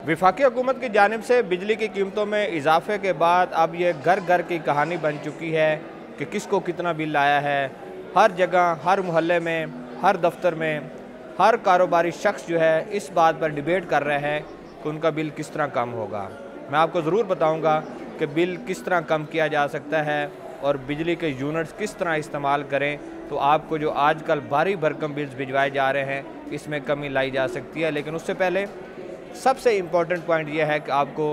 वफाकी हुकूमत की जानिब से बिजली की कीमतों में इजाफे के बाद अब ये घर घर की कहानी बन चुकी है कि किसको कितना बिल आया है। हर जगह, हर मोहल्ले में, हर दफ्तर में, हर कारोबारी शख्स जो है इस बात पर डिबेट कर रहे हैं कि उनका बिल किस तरह कम होगा। मैं आपको ज़रूर बताऊंगा कि बिल किस तरह कम किया जा सकता है और बिजली के यूनिट्स किस तरह इस्तेमाल करें तो आपको जो आजकल भारी भरकम बिल्स भिजवाए जा रहे हैं इसमें कमी लाई जा सकती है। लेकिन उससे पहले सबसे इम्पॉर्टेंट पॉइंट यह है कि आपको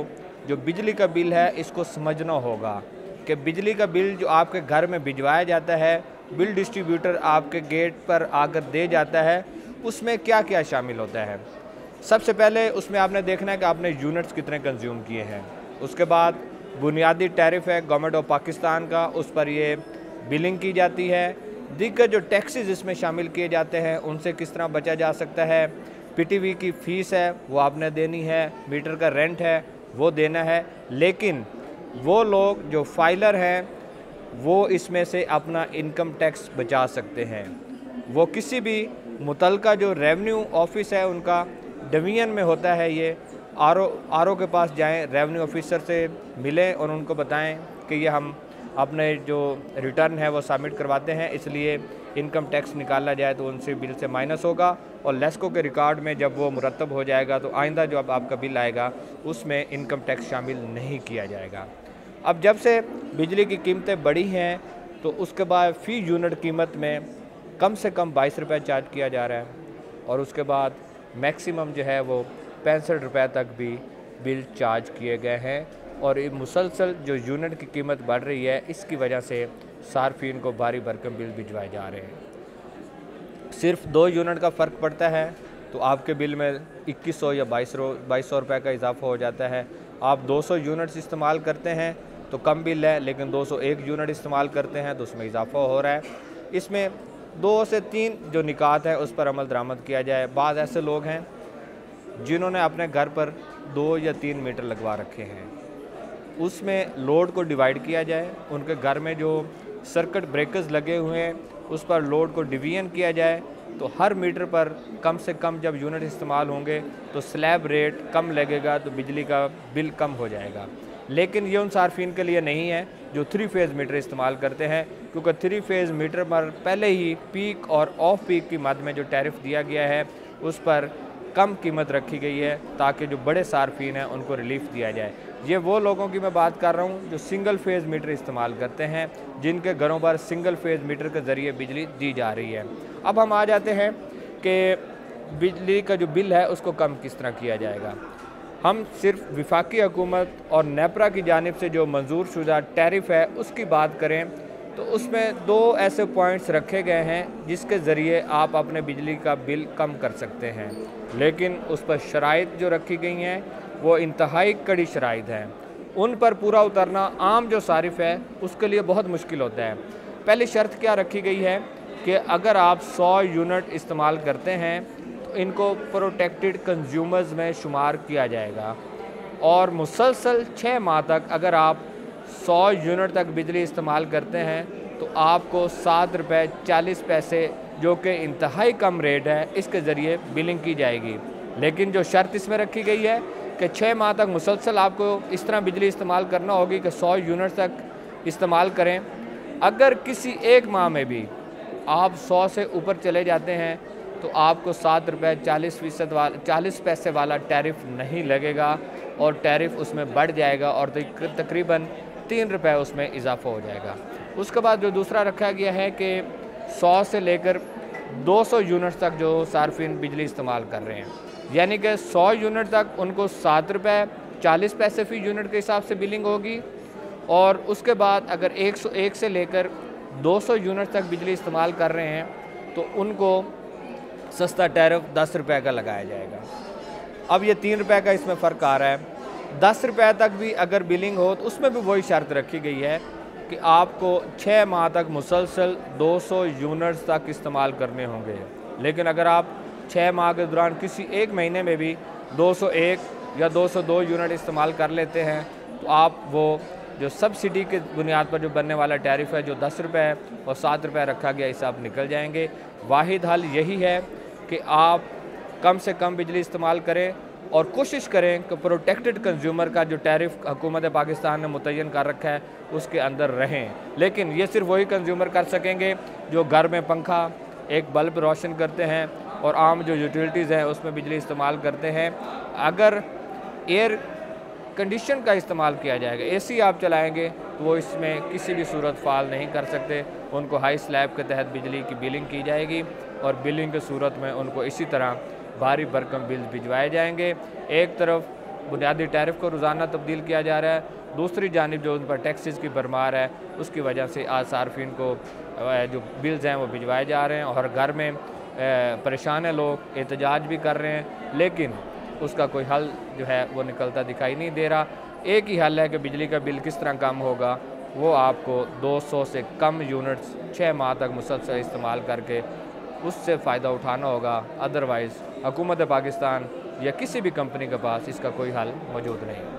जो बिजली का बिल है इसको समझना होगा कि बिजली का बिल जो आपके घर में भिजवाया जाता है, बिल डिस्ट्रीब्यूटर आपके गेट पर आकर दे जाता है, उसमें क्या क्या शामिल होता है। सबसे पहले उसमें आपने देखना है कि आपने यूनिट्स कितने कंज्यूम किए हैं। उसके बाद बुनियादी टैरिफ है गवर्नमेंट ऑफ पाकिस्तान का, उस पर ये बिलिंग की जाती है। दीगर जो टैक्सेस इसमें शामिल किए जाते हैं उनसे किस तरह बचा जा सकता है। पीटीवी की फ़ीस है वो आपने देनी है, मीटर का रेंट है वो देना है। लेकिन वो लोग जो फाइलर हैं वो इसमें से अपना इनकम टैक्स बचा सकते हैं। वो किसी भी मुतलका जो रेवेन्यू ऑफिस है उनका डिवीजन में होता है, ये आरओ के पास जाएं, रेवेन्यू ऑफिसर से मिलें और उनको बताएं कि ये हम अपने जो रिटर्न है वो सबमिट करवाते हैं, इसलिए इनकम टैक्स निकाला जाए तो उनसे बिल से माइनस होगा और लेस्को के रिकॉर्ड में जब वो मुरतब हो जाएगा तो आइंदा जो अब आपका बिल आएगा उसमें इनकम टैक्स शामिल नहीं किया जाएगा। अब जब से बिजली की कीमतें बढ़ी हैं तो उसके बाद फ़ी यूनिट कीमत में कम से कम 22 रुपये चार्ज किया जा रहा है और उसके बाद मैक्सिमम जो है वो 65 रुपये तक भी बिल चार्ज किए गए हैं। और ये मुसलसल जो यूनिट की कीमत बढ़ रही है इसकी वजह से सार्फिन को भारी भरकम बिल भिजवाए जा रहे हैं। सिर्फ 2 यूनिट का फ़र्क पड़ता है तो आपके बिल में 2100 या 2200 रुपये का इजाफा हो जाता है। आप 200 यूनिट्स इस्तेमाल करते हैं तो कम बिल है, लेकिन 201 यूनिट इस्तेमाल करते हैं तो उसमें इजाफा हो रहा है। इसमें 2 से 3 जो निकात है उस पर अमल दरामद किया जाए। बाद ऐसे लोग हैं जिन्होंने अपने घर पर 2 या 3 मीटर लगवा रखे हैं, उसमें लोड को डिवाइड किया जाए। उनके घर में जो सर्किट ब्रेकर्स लगे हुए हैं उस पर लोड को डिवीजन किया जाए तो हर मीटर पर कम से कम जब यूनिट इस्तेमाल होंगे तो स्लैब रेट कम लगेगा तो बिजली का बिल कम हो जाएगा। लेकिन ये उन सार्फिन के लिए नहीं है जो 3 फेज़ मीटर इस्तेमाल करते हैं, क्योंकि 3 फेज़ मीटर पर पहले ही पीक और ऑफ पीक की मद में जो टैरिफ दिया गया है उस पर कम कीमत रखी गई है ताकि जो बड़े सार्फिन हैं उनको रिलीफ दिया जाए। ये वो लोगों की मैं बात कर रहा हूँ जो सिंगल फेज़ मीटर इस्तेमाल करते हैं, जिनके घरों पर सिंगल फेज़ मीटर के ज़रिए बिजली दी जा रही है। अब हम आ जाते हैं कि बिजली का जो बिल है उसको कम किस तरह किया जाएगा। हम सिर्फ वफाकी हुकूमत और नेपरा की जानिब से जो मंजूर शुदा टैरिफ है उसकी बात करें तो उसमें 2 ऐसे पॉइंट्स रखे गए हैं जिसके ज़रिए आप अपने बिजली का बिल कम कर सकते हैं, लेकिन उस पर शराइत जो रखी गई हैं वो इंतहाई कड़ी शराइत हैं। उन पर पूरा उतरना आम जो सारिफ है उसके लिए बहुत मुश्किल होता है। पहली शर्त क्या रखी गई है कि अगर आप 100 यूनिट इस्तेमाल करते हैं तो इनको प्रोटेक्टेड कंज्यूमर्स में शुमार किया जाएगा और मुसलसल 6 माह तक अगर आप 100 यूनिट तक बिजली इस्तेमाल करते हैं तो आपको 7 रुपये 40 पैसे जो कि इंतहाई कम रेट है इसके ज़रिए बिलिंग की जाएगी। लेकिन जो शर्त इसमें रखी गई है कि 6 माह तक मुसलसल आपको इस तरह बिजली इस्तेमाल करना होगी कि 100 यूनिट तक इस्तेमाल करें। अगर किसी एक माह में भी आप 100 से ऊपर चले जाते हैं तो आपको 7 रुपये 40 पैसे वाला टैरिफ नहीं लगेगा और टैरिफ उसमें बढ़ जाएगा और तकरीबन 3 रुपये उसमें इजाफा हो जाएगा। उसके बाद जो दूसरा रखा गया है कि 100 से लेकर 200 यूनिट तक जो सार्फिन बिजली इस्तेमाल कर रहे हैं, यानी कि 100 यूनिट तक उनको 7 रुपये 40 पैसे फ़ी यूनिट के हिसाब से बिलिंग होगी और उसके बाद अगर 101 से लेकर 200 यूनिट तक बिजली इस्तेमाल कर रहे हैं तो उनको सस्ता टैरिफ 10 रुपये का लगाया जाएगा। अब ये 3 रुपये का इसमें फ़र्क आ रहा है। 10 रुपये तक भी अगर बिलिंग हो तो उसमें भी वही शर्त रखी गई है कि आपको 6 माह तक मुसलसल 200 यूनिट्स तक इस्तेमाल करने होंगे। लेकिन अगर आप 6 माह के दौरान किसी एक महीने में भी 201 या 202 यूनिट इस्तेमाल कर लेते हैं तो आप वो जो सब्सिडी के बुनियाद पर जो बनने वाला टैरिफ है जो 10 रुपये है और 7 रुपये रखा गया, इससे आप निकल जाएंगे। वाहिद हल यही है कि आप कम से कम बिजली इस्तेमाल करें और कोशिश करें कि प्रोटेक्टेड कंज्यूमर का जो टैरिफ हुकूमत पाकिस्तान ने मुतय्यन कर रखा है उसके अंदर रहें। लेकिन ये सिर्फ वही कंज्यूमर कर सकेंगे जो घर में पंखा, एक बल्ब रोशन करते हैं और आम जो यूटिलिटीज़ हैं उसमें बिजली इस्तेमाल करते हैं। अगर एयर कंडीशन का इस्तेमाल किया जाएगा, एसी आप चलाएंगे तो वो इसमें किसी भी सूरत फ़ाल नहीं कर सकते। उनको हाई स्लैब के तहत बिजली की बिलिंग की जाएगी और बिलिंग की सूरत में उनको इसी तरह भारी भरकम बिल भिजवाए जाएंगे। एक तरफ बुनियादी टैरिफ को रोज़ाना तब्दील किया जा रहा है, दूसरी जानिब जो उन पर टैक्सेस की भरमार है उसकी वजह से आज सार्फिन को जो बिल्स हैं वो भिजवाए जा रहे हैं और घर में परेशान है, लोग एहतजाज भी कर रहे हैं, लेकिन उसका कोई हल जो है वो निकलता दिखाई नहीं दे रहा। एक ही हल है कि बिजली का बिल किस तरह कम होगा, वो आपको 200 से कम यूनिट्स 6 माह तक मुसलसल इस्तेमाल करके उससे फ़ायदा उठाना होगा। अदरवाइज़ हुकूमत पाकिस्तान या किसी भी कंपनी के पास इसका कोई हल मौजूद नहीं।